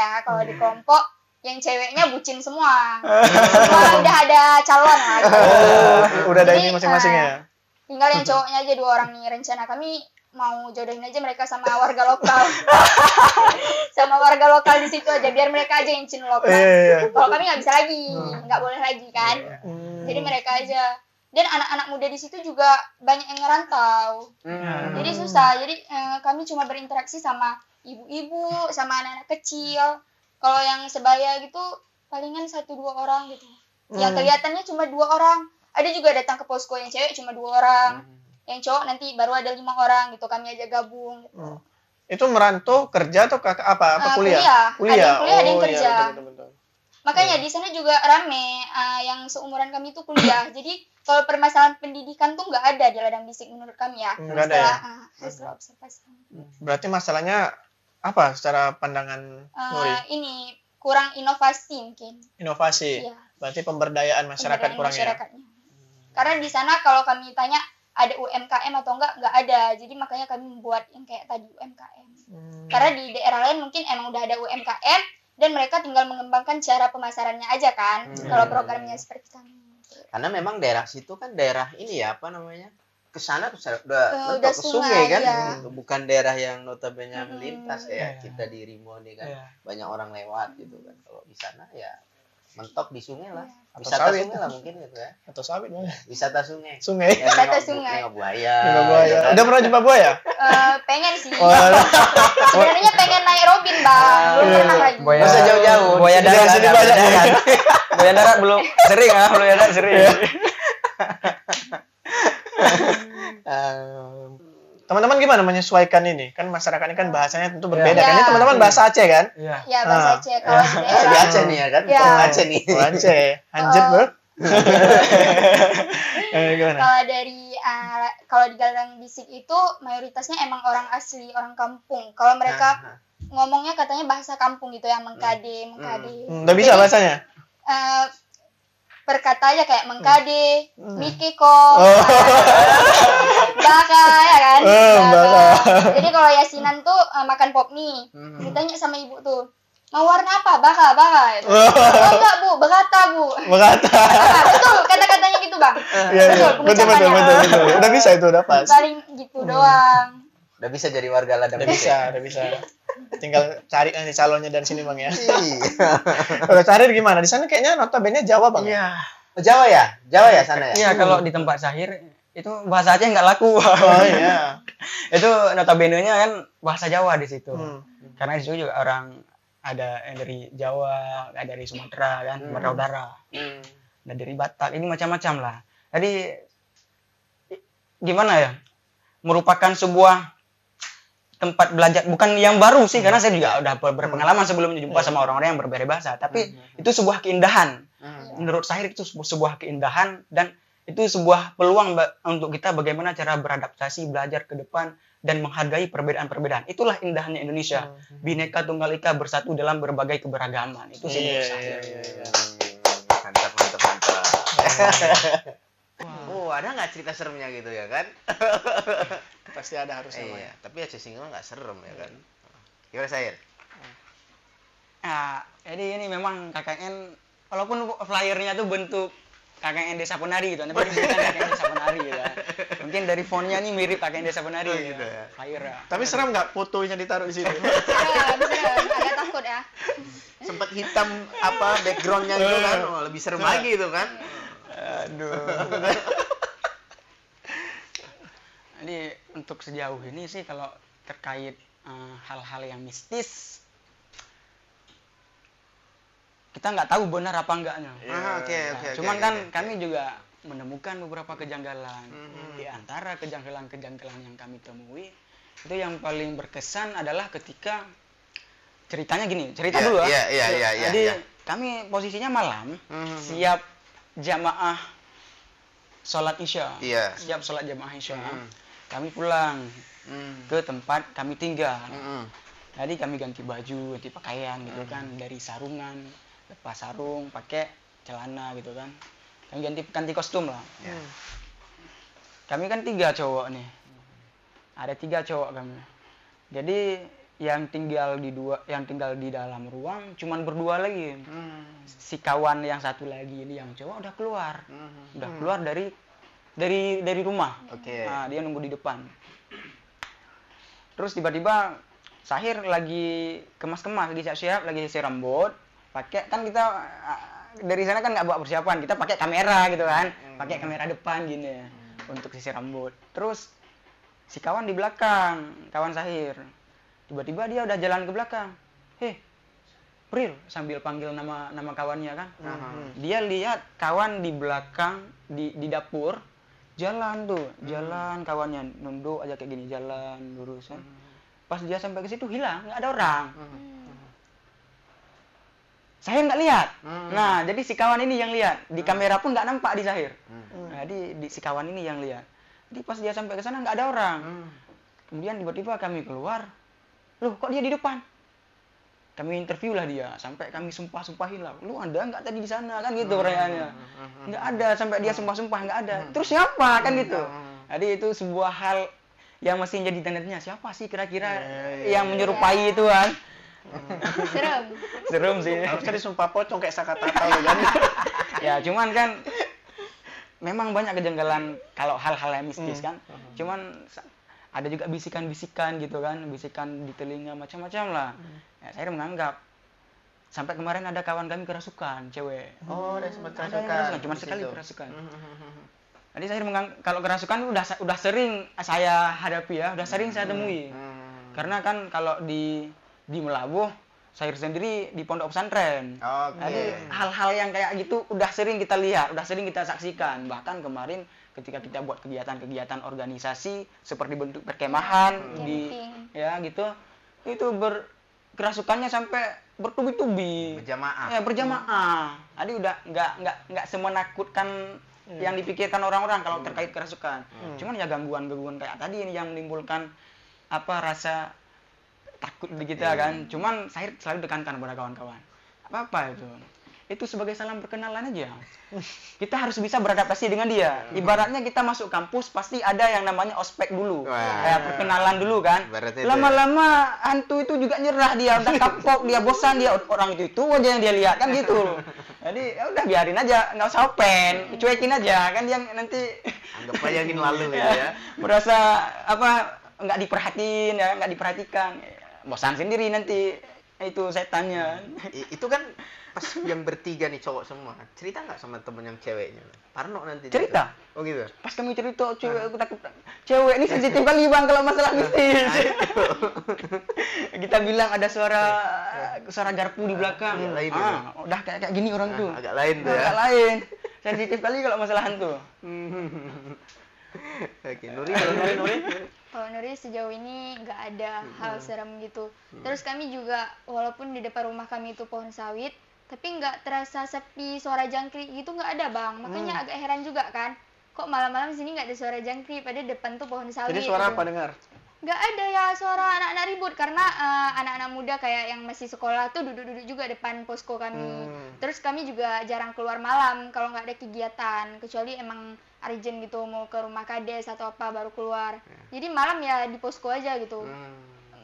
yang ceweknya bucin semua. Semua udah ada calon lah. Udah ada ini masing-masing ya. Tinggal yang cowoknya aja 2 orang nih. Rencana kami mau jodohin aja mereka sama warga lokal. Sama warga lokal di situ aja, biar mereka aja yang cinlok. Kalau kami nggak bisa lagi, nggak boleh lagi kan. Jadi mereka aja. Dan anak-anak muda di situ juga banyak yang ngerantau. Jadi susah. Jadi kami cuma berinteraksi sama ibu-ibu, sama anak-anak kecil. Kalau yang sebaya gitu palingan 1-2 orang gitu. Yang kelihatannya cuma 2 orang. Ada juga datang ke posko yang cewek cuma 2 orang. Yang cowok nanti baru ada 5 orang gitu. Kami aja gabung gitu. Itu merantau kerja atau apa kuliah? Kuliah. Ada yang kuliah, ada yang kerja. Iya, betul. Makanya di sana juga rame yang seumuran kami itu kuliah. Jadi kalau permasalahan pendidikan tuh nggak ada di ladang bisik menurut kami ya. Nggak ada ya? Setelah observasi. Berarti masalahnya apa secara pandangan Nuri? Ini kurang inovasi mungkin. Inovasi. Iya. Berarti pemberdayaan masyarakat kurangnya. Karena di sana kalau kami tanya ada UMKM atau enggak ada. Jadi makanya kami membuat yang kayak tadi UMKM. Karena di daerah lain mungkin emang udah ada UMKM dan mereka tinggal mengembangkan cara pemasarannya aja kan. Kalau programnya seperti kami. Karena memang daerah situ kan daerah ini ya, apa namanya? Kesana tuh udah ke sungai kan, ya. gitu. Bukan daerah yang notabene melintas ya. Kita di Rimo nih kan banyak orang lewat gitu kan. Kalau di sana ya mentok di sungai lah. Wisata sawit. sungai lah mungkin gitu ya. Atau sawit mana? Wisata sungai. Sungai. Ya, Wisata sungai. Nengok buaya. Gitu kan. Udah pernah jumpa buaya? Pengen sih. Sebenarnya pengen naik Robin, Bang. Belum pernah lagi. Masa jauh-jauh. Buaya darat sini banyak. Buaya darat belum sering ah, buaya darat sering. Teman-teman gimana menyesuaikan ini? Kan masyarakat ini kan bahasanya tentu berbeda. Ya. Kan ini teman-teman bahasa Aceh kan? Iya. Ya bahasa Aceh. Kalau di Di daerah Aceh nih ya kan? Ya. Orang Aceh nih. Aceh. Anjir, Bro. Gimana? kalau dari kalau di Galang Bisik itu mayoritasnya emang orang asli, orang kampung. Kalau mereka ngomongnya katanya bahasa kampung gitu yang mengkade. Udah bisa bahasanya? Berkata aja kayak mengkade, mikiko, baka ya kan. Baka. Jadi kalau yasinan tuh makan pop mie. Ditanya sama ibu tuh, mau warna apa? Baka. Gitu. Oh enggak Bu, berkata Bu. Berkata. Betul kata-katanya gitu Bang. Betul. Udah bisa itu, udah pas. Paling gitu doang. Udah bisa jadi warga ladang. Udah bisa. Tinggal cari nanti calonnya dari sini Bang ya. Iya. Kalau cari gimana? Di sana kayaknya notabene Jawa Bang. Iya. Oh, Jawa ya sana ya? Iya, kalau di tempat Sahir itu bahasa Aceh nggak laku. Oh iya. Itu notabene-nya kan bahasa Jawa di situ. Karena di situ juga orang ada yang dari Jawa, ada dari Sumatera kan, Sumatera Utara. Ada dari Batak, ini macam-macam lah. Jadi gimana ya? Merupakan sebuah tempat belajar, bukan yang baru sih, karena saya juga udah berpengalaman sebelumnya jumpa sama orang-orang yang berbeda bahasa, tapi itu sebuah keindahan. Menurut Sahir itu sebuah keindahan dan itu sebuah peluang untuk kita bagaimana cara beradaptasi, belajar ke depan dan menghargai perbedaan-perbedaan. Itulah indahnya Indonesia. Bineka Tunggal Ika bersatu dalam berbagai keberagaman. Itu sih menurut Sahir. Mantap. Oh, ada nggak cerita seremnya gitu ya kan? Pasti ada harusnya. Iya, tapi Aceh Singgil nggak serem ya kan? Gimana Sahir? Nah, jadi ini memang KKN, walaupun flyernya tuh bentuk KKN Desa Penari gitu, tapi bukan KKN Desa Penari gitu. Mungkin dari fontnya nih mirip KKN Desa Penari gitu ya. Flyer ya. Tapi serem nggak fotonya ditaruh di situ? Serem, agak takut ya. Sempat hitam apa backgroundnya itu kan? Oh, lebih serem lagi itu kan? Aduh. Jadi untuk sejauh ini sih kalau terkait hal-hal yang mistis, kita nggak tahu benar apa enggaknya. Oke. Cuman kan kami juga menemukan beberapa kejanggalan. Di antara kejanggalan-kejanggalan yang kami temui, itu yang paling berkesan adalah ketika ceritanya gini, cerita dulu ya. Iya. Jadi kami posisinya malam, siap jamaah sholat isya. Iya. Siap sholat jamaah isya. Kami pulang ke tempat kami tinggal. Jadi kami ganti baju, ganti pakaian gitu kan, dari sarungan, lepas sarung, pakai celana gitu kan. Kami ganti kostum lah. Kami kan 3 cowok nih. Ada 3 cowok kami. Jadi yang tinggal di dalam ruang cuman berdua lagi. Si kawan yang satu lagi ini yang cowok udah keluar. Udah keluar dari rumah. Oke. Nah, dia nunggu di depan. Terus tiba-tiba Sahir lagi kemas-kemas, lagi siap-siap, lagi sisir rambut. Pakai kan kita dari sana kan nggak bawa persiapan, kita pakai kamera gitu kan, pakai kamera depan gini untuk sisir rambut. Terus si kawan di belakang, kawan Sahir, tiba-tiba dia udah jalan ke belakang. Heh, Pril, sambil panggil nama kawannya kan. Dia lihat kawan di belakang di dapur jalan kawannya nunduk aja kayak gini, jalan lurus kan. Pas dia sampai ke situ hilang, nggak ada orang. Saya nggak lihat. Nah, jadi si kawan ini yang lihat. Di kamera pun nggak nampak di Sahir. Nah, di si kawan ini yang lihat. Jadi pas dia sampai ke sana nggak ada orang. Kemudian tiba-tiba kami keluar. Loh, kok dia di depan? Kami interview lah dia, sampai kami sumpah-sumpahin lah. Lu ada nggak tadi di sana kan gitu pertanyaannya. Nggak ada, sampai dia sumpah-sumpah nggak ada. Terus siapa kan gitu. Jadi itu sebuah hal yang masih jadi tanda tanya, siapa sih kira-kira yang menyerupai itu kan. Serem sih. Harusnya disumpah pocong kayak Sakatatal kan. Ya cuman kan memang banyak kejanggalan kalau hal-hal yang mistis kan. Cuman ada juga bisikan-bisikan gitu kan, bisikan di telinga macam-macam lah. Ya, saya menganggap sampai kemarin ada kawan kami kerasukan, cewek. Oh, ada sempat kerasukan. Cuma sekali kerasukan. Jadi saya kalau kerasukan udah sering saya hadapi ya, udah sering saya temui. Karena kan kalau di Melabuh, saya sendiri di pondok pesantren. Jadi hal-hal yang kayak gitu udah sering kita lihat, udah sering kita saksikan. Bahkan kemarin ketika kita buat kegiatan-kegiatan organisasi seperti bentuk perkemahan ya gitu, itu kerasukannya sampai bertubi-tubi. Berjamaah. Ya, berjamaah. Jadi udah nggak semenakutkan yang dipikirkan orang-orang kalau terkait kerasukan. Cuman ya gangguan-gangguan kayak tadi ini yang menimbulkan rasa takut di kita kan. Cuman saya selalu tekankan kepada kawan-kawan. Apa itu? Itu sebagai salam perkenalan aja. Kita harus bisa beradaptasi dengan dia. Ibaratnya kita masuk kampus pasti ada yang namanya ospek dulu. Kayak perkenalan dulu kan. Lama-lama hantu itu juga nyerah dia, udah kapok, dia bosan, dia orang itu aja yang dia lihat kan gitu. Jadi ya udah biarin aja, nggak usah open, cuekin aja kan dia nanti anggap aja ingin lalu ya. Merasa nggak diperhatiin ya, nggak diperhatikan. Bosan sendiri nanti itu setannya. Itu kan pas yang bertiga nih cowok semua, cerita nggak sama temen yang ceweknya? Parno nanti cerita. Oh gitu. Pas kami cerita cewek aku takut. Cewek ini sensitif kali bang kalau masalah mistis. Kita bilang ada suara garpu di belakang. Udah kayak gini orang tuh. Agak lain tuh ya. Agak lain. Sensitif kali kalau masalah hantu. Oke, Nuri. Kalau Nuri sejauh ini nggak ada hal serem gitu. Terus kami juga walaupun di depan rumah kami itu pohon sawit, tapi nggak terasa sepi, suara jangkrik gitu nggak ada bang. Makanya agak heran juga kan, kok malam-malam sini nggak ada suara jangkrik, padahal depan tuh pohon sawit. Jadi suara gitu. apa dengar? Nggak ada ya suara anak-anak ribut, karena anak-anak muda kayak yang masih sekolah tuh duduk-duduk juga depan posko kami. Terus kami juga jarang keluar malam kalau nggak ada kegiatan, kecuali emang urgent gitu mau ke rumah kades atau apa baru keluar. Jadi malam ya di posko aja gitu.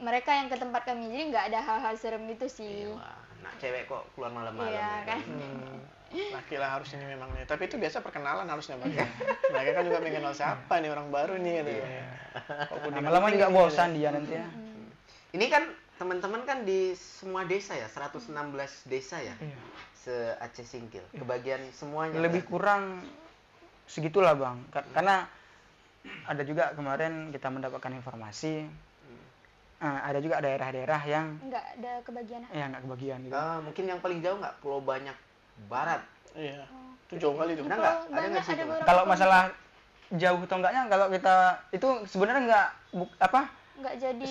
Mereka yang ke tempat kami, jadi nggak ada hal-hal serem gitu sih. Nah cewek kok keluar malam-malam ya kan. Laki lah harus ini memang nih. Tapi itu biasa perkenalan harusnya bang. Mereka kan juga pengen kenal siapa nih orang baru nih gitu. Lama-lama juga bosan dia nanti ya. Ini kan teman-teman kan di semua desa ya, 116 desa ya, se-Aceh Singkil. Kebagian semuanya. Lebih kurang segitulah bang. Karena ada juga kemarin kita mendapatkan informasi. Ada juga daerah-daerah yang nggak ada kebagian. Ya nggak kebagian gitu. Mungkin yang paling jauh nggak Pulau Banyak Barat. Iya. Itu jauh kali itu. Ada nggak sih? Kalau masalah jauh atau enggaknya, kalau kita itu sebenarnya nggak jadi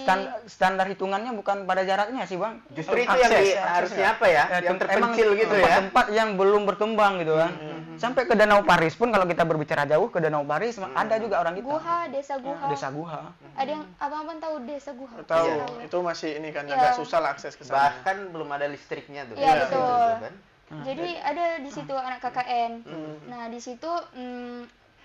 standar hitungannya bukan pada jaraknya sih bang. Justru itu yang harusnya apa ya? Yang terpencil gitu ya. Tempat yang belum berkembang gitu kan. Sampai ke Danau Paris pun kalau kita berbicara jauh ke Danau Paris ada juga orang kita. Desa Guha. Ada yang abang-abang tahu Desa Guha? Tahu. Itu masih ini kan agak susah lah akses ke sana. Bahkan belum ada listriknya tuh. Iya betul. Jadi ada di situ anak KKN. Nah di situ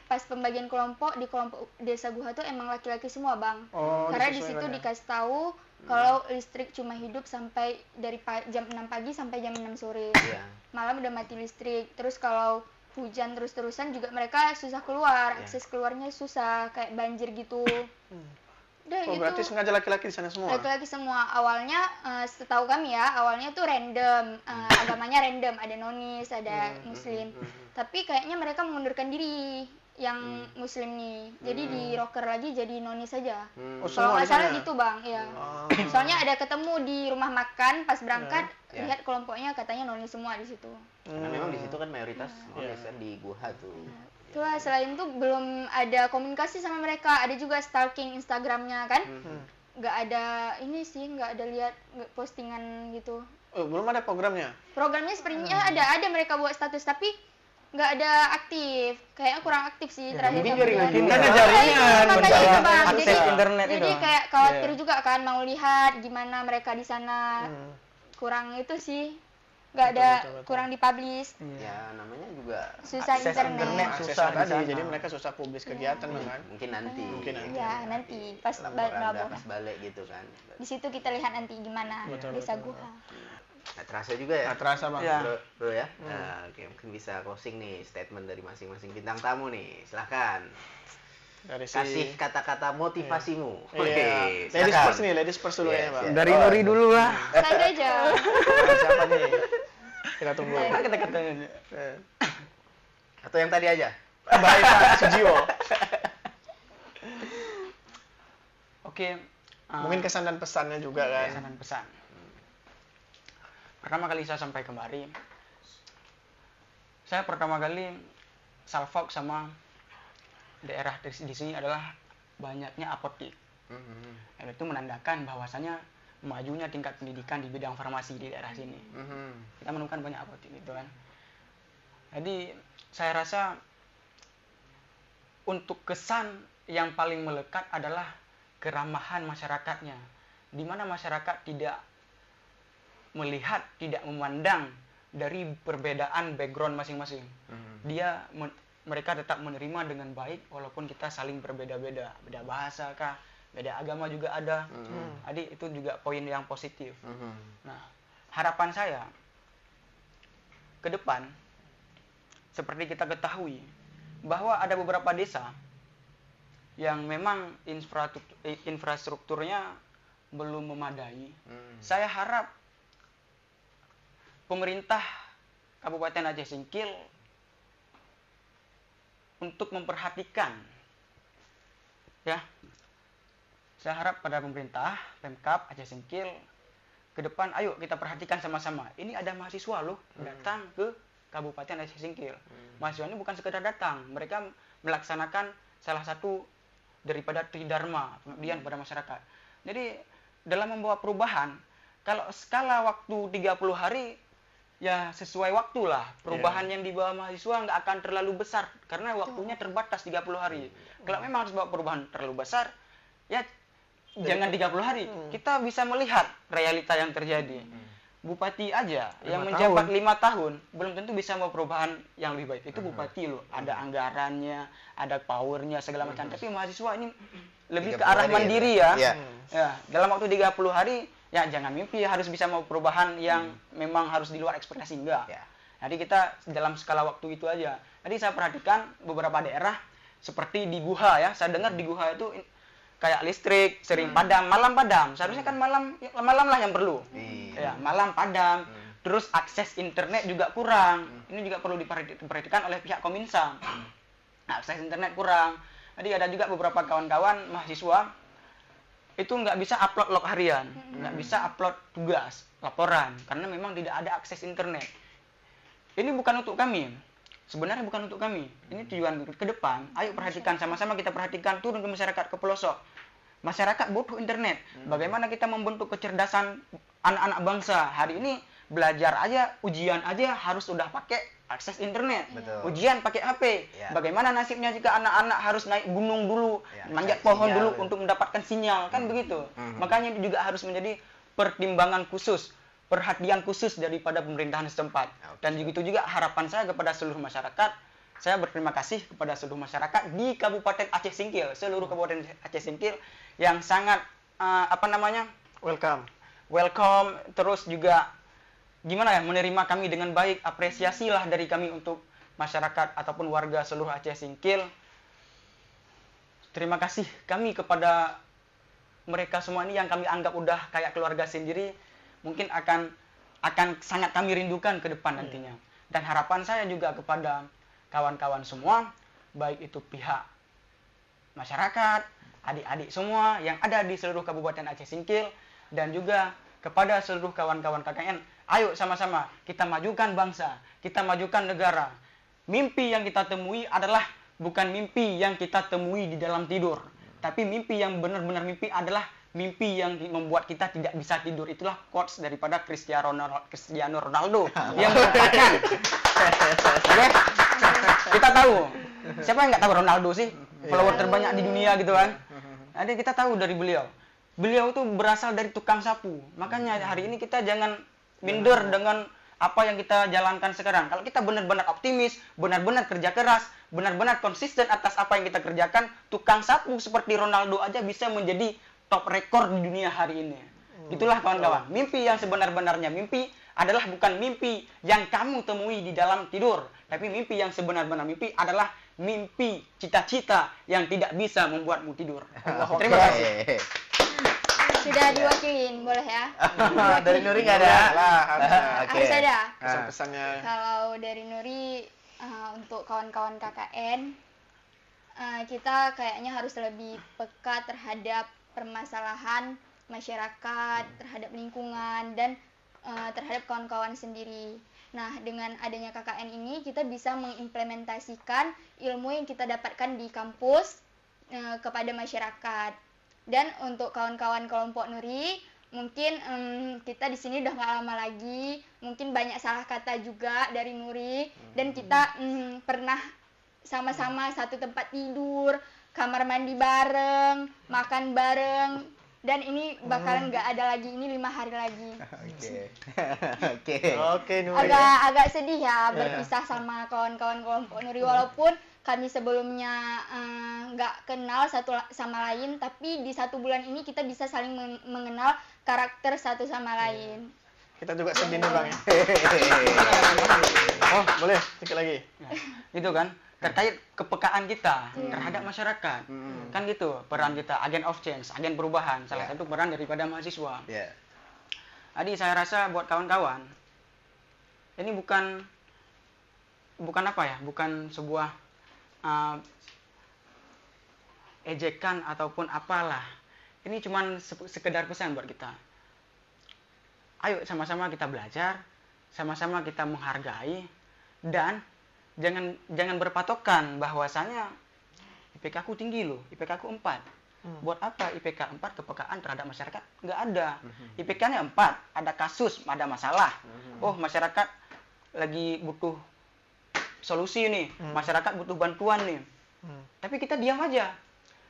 pas pembagian kelompok di kelompok Desa Guha tuh emang laki-laki semua bang. Karena di situ dikasih tahu kalau listrik cuma hidup sampai dari jam 6 pagi sampai jam 6 sore. Malam udah mati listrik. Terus kalau hujan terus-terusan juga mereka susah keluar, akses keluarnya susah, kayak banjir gitu. Udah Oh, gitu. berarti sengaja laki-laki di sana semua? Laki-laki semua. Awalnya setahu kami ya, awalnya tuh random, agamanya random, ada nonis, ada muslim. Tapi kayaknya mereka mengundurkan diri yang muslim nih. Jadi di rocker lagi jadi nonis saja. Oh, Kalau semua nggak di salah sana? gitu bang, ya. Oh. Soalnya ada ketemu di rumah makan pas berangkat, Ya. lihat kelompoknya katanya nonis semua di situ. Karena memang di situ kan mayoritas nonis kan di Guha tuh. Itulah, selain itu belum ada komunikasi sama mereka. Ada juga stalking Instagramnya kan. Nggak ada ini sih, nggak ada lihat postingan gitu. Oh, belum ada programnya? Programnya sepertinya ada mereka buat status, tapi nggak ada aktif. Kayaknya kurang aktif sih terakhir mungkin kami jaringan lihat. juga. Kan ada Iya, jaringan, makanya mencari itu, Bang. akses internet jadi itu. kayak khawatir juga kan, mau lihat gimana mereka di sana. Kurang itu sih. Nggak ada, Betul. kurang dipublish. Ya namanya juga Susah Akses internet. internet. Akses Susah di tadi, sana. jadi mereka susah publis kegiatan kan? mungkin nanti. Ya, nanti pas Laporan melabuh. pas balik gitu kan. Di situ kita lihat nanti gimana desa Guha. Nggak terasa juga ya. Nggak terasa bang. Ya. Bro ya. Nah, oke, mungkin bisa closing nih statement dari masing-masing bintang tamu nih. Silahkan. Dari si... Kasih kata-kata motivasimu. Iya. Oke, Ladies silakan. first nih, ladies first dulu ya Yes, bang. yes. Dari Nuri dulu lah. Santai aja. Nah, siapa nih? Kita tunggu. Kata-katanya. Atau yang tadi aja. Baik Pak Sujiwo. Oke. Mungkin kesan dan pesannya juga kan. Kesan dan pesan. Pertama kali saya sampai kemari, saya pertama kali salfok sama daerah di sini adalah banyaknya apotik. Dan itu menandakan bahwasanya majunya tingkat pendidikan di bidang farmasi di daerah sini. Kita menemukan banyak apotik gitu kan. Jadi saya rasa untuk kesan yang paling melekat adalah keramahan masyarakatnya, di mana masyarakat tidak melihat, tidak memandang dari perbedaan background masing-masing. Mereka tetap menerima dengan baik walaupun kita saling berbeda-beda, beda bahasa kah, beda agama juga ada. Jadi itu juga poin yang positif. Nah, harapan saya ke depan, seperti kita ketahui bahwa ada beberapa desa yang memang infrastrukturnya belum memadai. Saya harap pemerintah Kabupaten Aceh Singkil untuk memperhatikan, ya. Saya harap pada pemerintah Pemkab Aceh Singkil ke depan, ayo kita perhatikan sama-sama. Ini ada mahasiswa loh datang ke Kabupaten Aceh Singkil. Mahasiswa ini bukan sekedar datang, mereka melaksanakan salah satu daripada tridharma, pengabdian pada masyarakat. Jadi dalam membawa perubahan, kalau skala waktu 30 hari ya sesuai waktulah. Perubahan yang dibawa mahasiswa nggak akan terlalu besar karena waktunya terbatas 30 hari. Kalau memang harus bawa perubahan terlalu besar, ya jangan 30 hari. Kita bisa melihat realita yang terjadi. Bupati aja yang menjabat 5 tahun belum tentu bisa mau perubahan yang lebih baik. Itu bupati loh, ada anggarannya, ada powernya segala macam. Tapi mahasiswa ini lebih ke arah mandiri ya. Ya, dalam waktu 30 hari ya jangan mimpi harus bisa mau perubahan yang memang harus di luar ekspektasi, enggak. Jadi kita dalam skala waktu itu aja. Jadi saya perhatikan beberapa daerah seperti di Guha ya. Saya dengar di Guha itu kayak listrik sering padam, malam padam. Seharusnya kan malam lah yang perlu. Ya, malam padam. Terus akses internet juga kurang. Ini juga perlu diperhatikan oleh pihak Kominsa. Akses internet kurang. Jadi ada juga beberapa kawan-kawan mahasiswa itu nggak bisa upload log harian, nggak bisa upload tugas, laporan, karena memang tidak ada akses internet. Ini bukan untuk kami. Sebenarnya bukan untuk kami. Ini tujuan ke depan. Ayo perhatikan sama-sama, kita perhatikan, turun ke masyarakat, ke pelosok. Masyarakat butuh internet. Bagaimana kita membentuk kecerdasan anak-anak bangsa. Hari ini belajar aja, ujian aja harus sudah pakai akses internet. Ujian pakai HP. Bagaimana nasibnya jika anak-anak harus naik gunung dulu, manjat pohon dulu untuk mendapatkan sinyal, kan begitu. Makanya itu juga harus menjadi pertimbangan khusus, perhatian khusus daripada pemerintahan setempat. Dan begitu juga harapan saya kepada seluruh masyarakat. Saya berterima kasih kepada seluruh masyarakat di Kabupaten Aceh Singkil, seluruh Kabupaten Aceh Singkil yang sangat welcome, terus juga gimana ya, menerima kami dengan baik. Apresiasilah dari kami untuk masyarakat ataupun warga seluruh Aceh Singkil. Terima kasih kami kepada mereka semua ini yang kami anggap udah kayak keluarga sendiri, mungkin akan sangat kami rindukan ke depan nantinya. Dan harapan saya juga kepada kawan-kawan semua, baik itu pihak masyarakat, adik-adik semua yang ada di seluruh Kabupaten Aceh Singkil, dan juga kepada seluruh kawan-kawan KKN, ayo sama-sama kita majukan bangsa, kita majukan negara. Mimpi yang kita temui adalah bukan mimpi yang kita temui di dalam tidur, tapi mimpi yang benar-benar mimpi adalah mimpi yang membuat kita tidak bisa tidur. Itulah quotes daripada Cristiano Ronaldo yang mengatakan. Oke? Kita tahu. Siapa yang nggak tahu Ronaldo sih? Follower terbanyak di dunia gitu kan. Jadi kita tahu dari beliau. Beliau itu berasal dari tukang sapu. Makanya hari ini kita jangan minder dengan apa yang kita jalankan sekarang. Kalau kita benar-benar optimis, benar-benar kerja keras, benar-benar konsisten atas apa yang kita kerjakan, tukang sapu seperti Ronaldo aja bisa menjadi top rekor di dunia hari ini. Itulah kawan-kawan. Mimpi yang sebenar-benarnya mimpi adalah bukan mimpi yang kamu temui di dalam tidur, tapi mimpi yang sebenar-benar mimpi adalah mimpi cita-cita yang tidak bisa membuatmu tidur. Terima kasih. Sudah diwakilin, boleh ya? Dari Nuri nggak ada? Harus ada. Pesan-pesannya. Kalau dari Nuri, untuk kawan-kawan KKN, kita kayaknya harus lebih peka terhadap permasalahan masyarakat, terhadap lingkungan, dan terhadap kawan-kawan sendiri. Nah, dengan adanya KKN ini, kita bisa mengimplementasikan ilmu yang kita dapatkan di kampus kepada masyarakat. Dan untuk kawan-kawan kelompok Nuri, mungkin kita di sini udah nggak lama lagi, mungkin banyak salah kata juga dari Nuri, dan kita pernah sama-sama satu tempat tidur, kamar mandi bareng, makan bareng, dan ini bakalan nggak ada lagi, ini 5 hari lagi. Oke, Nuri. Agak sedih ya berpisah sama kawan-kawan kelompok Nuri, walaupun kami sebelumnya nggak kenal satu sama lain, tapi di 1 bulan ini kita bisa saling mengenal karakter satu sama lain. Kita juga sedih nih Bang ya. Oh, boleh sedikit lagi. Nah, gitu kan, terkait kepekaan kita terhadap masyarakat. Kan gitu, peran kita, agen of change, agen perubahan, salah satu peran daripada mahasiswa. Jadi saya rasa buat kawan-kawan, ini bukan apa ya, bukan sebuah ejekan ataupun apalah. Ini cuman sekedar pesan buat kita. Ayo sama-sama kita belajar, sama-sama kita menghargai, dan jangan berpatokan bahwasanya IPK aku tinggi loh, IPK aku 4. Buat apa IPK 4 kepekaan terhadap masyarakat? Nggak ada. IPK-nya 4, ada kasus, ada masalah. Oh, masyarakat lagi butuh solusi nih, masyarakat butuh bantuan nih. Tapi kita diam aja.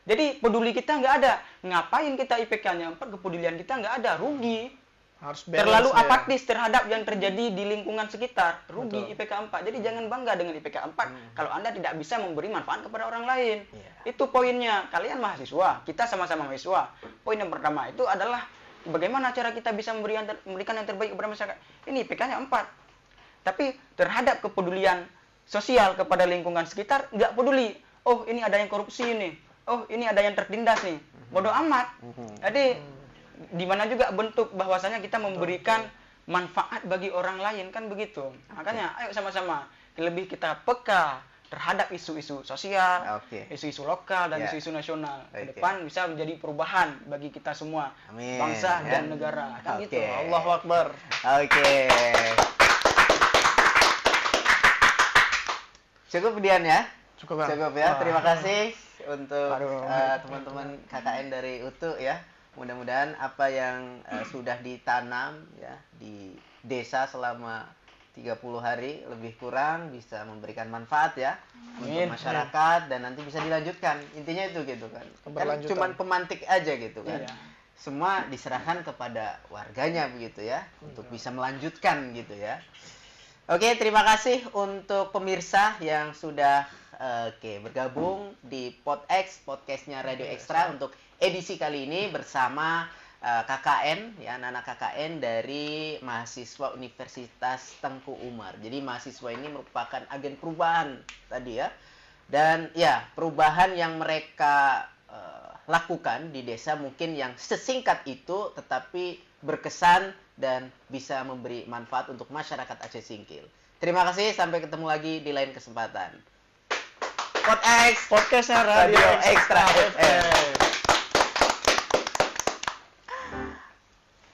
Jadi peduli kita nggak ada. Ngapain kita IPK-nya 4, kepedulian kita nggak ada, rugi. Harus Terlalu apatis terhadap yang terjadi di lingkungan sekitar, rugi. Betul. IPK 4. Jadi jangan bangga dengan IPK 4 kalau Anda tidak bisa memberi manfaat kepada orang lain. Itu poinnya. Kalian mahasiswa, kita sama-sama mahasiswa. Poin yang pertama itu adalah bagaimana cara kita bisa memberikan yang terbaik kepada masyarakat. Ini IPK-nya 4. Tapi terhadap kepedulian sosial kepada lingkungan sekitar nggak peduli. Oh, ini ada yang korupsi nih. Oh, ini ada yang tertindas nih. Bodoh amat. Jadi di mana juga bentuk bahwasanya kita memberikan manfaat bagi orang lain, kan begitu. Makanya ayo sama-sama lebih kita peka terhadap isu-isu sosial, isu-isu lokal dan isu-isu nasional. Ke depan bisa menjadi perubahan bagi kita semua, bangsa dan negara. Kan gitu. Allahu Akbar. Cukup Dian ya? Cukup Bang. Cukup ya. Terima kasih untuk teman-teman KKN dari UTU ya. Mudah-mudahan apa yang sudah ditanam ya di desa selama 30 hari lebih kurang bisa memberikan manfaat ya untuk masyarakat dan nanti bisa dilanjutkan. Intinya itu gitu kan. Kan cuman pemantik aja gitu kan. Semua diserahkan kepada warganya begitu ya untuk bisa melanjutkan gitu ya. Oke, terima kasih untuk pemirsa yang sudah bergabung di PodX, podcastnya Radio Extra untuk edisi kali ini bersama KKN, ya anak-anak KKN dari mahasiswa Universitas Tengku Umar. Jadi mahasiswa ini merupakan agen perubahan tadi ya, dan ya perubahan yang mereka lakukan di desa mungkin yang sesingkat itu tetapi berkesan dan bisa memberi manfaat untuk masyarakat Aceh Singkil. Terima kasih, sampai ketemu lagi di lain kesempatan. Podcast Podcastnya Radio Extra FM.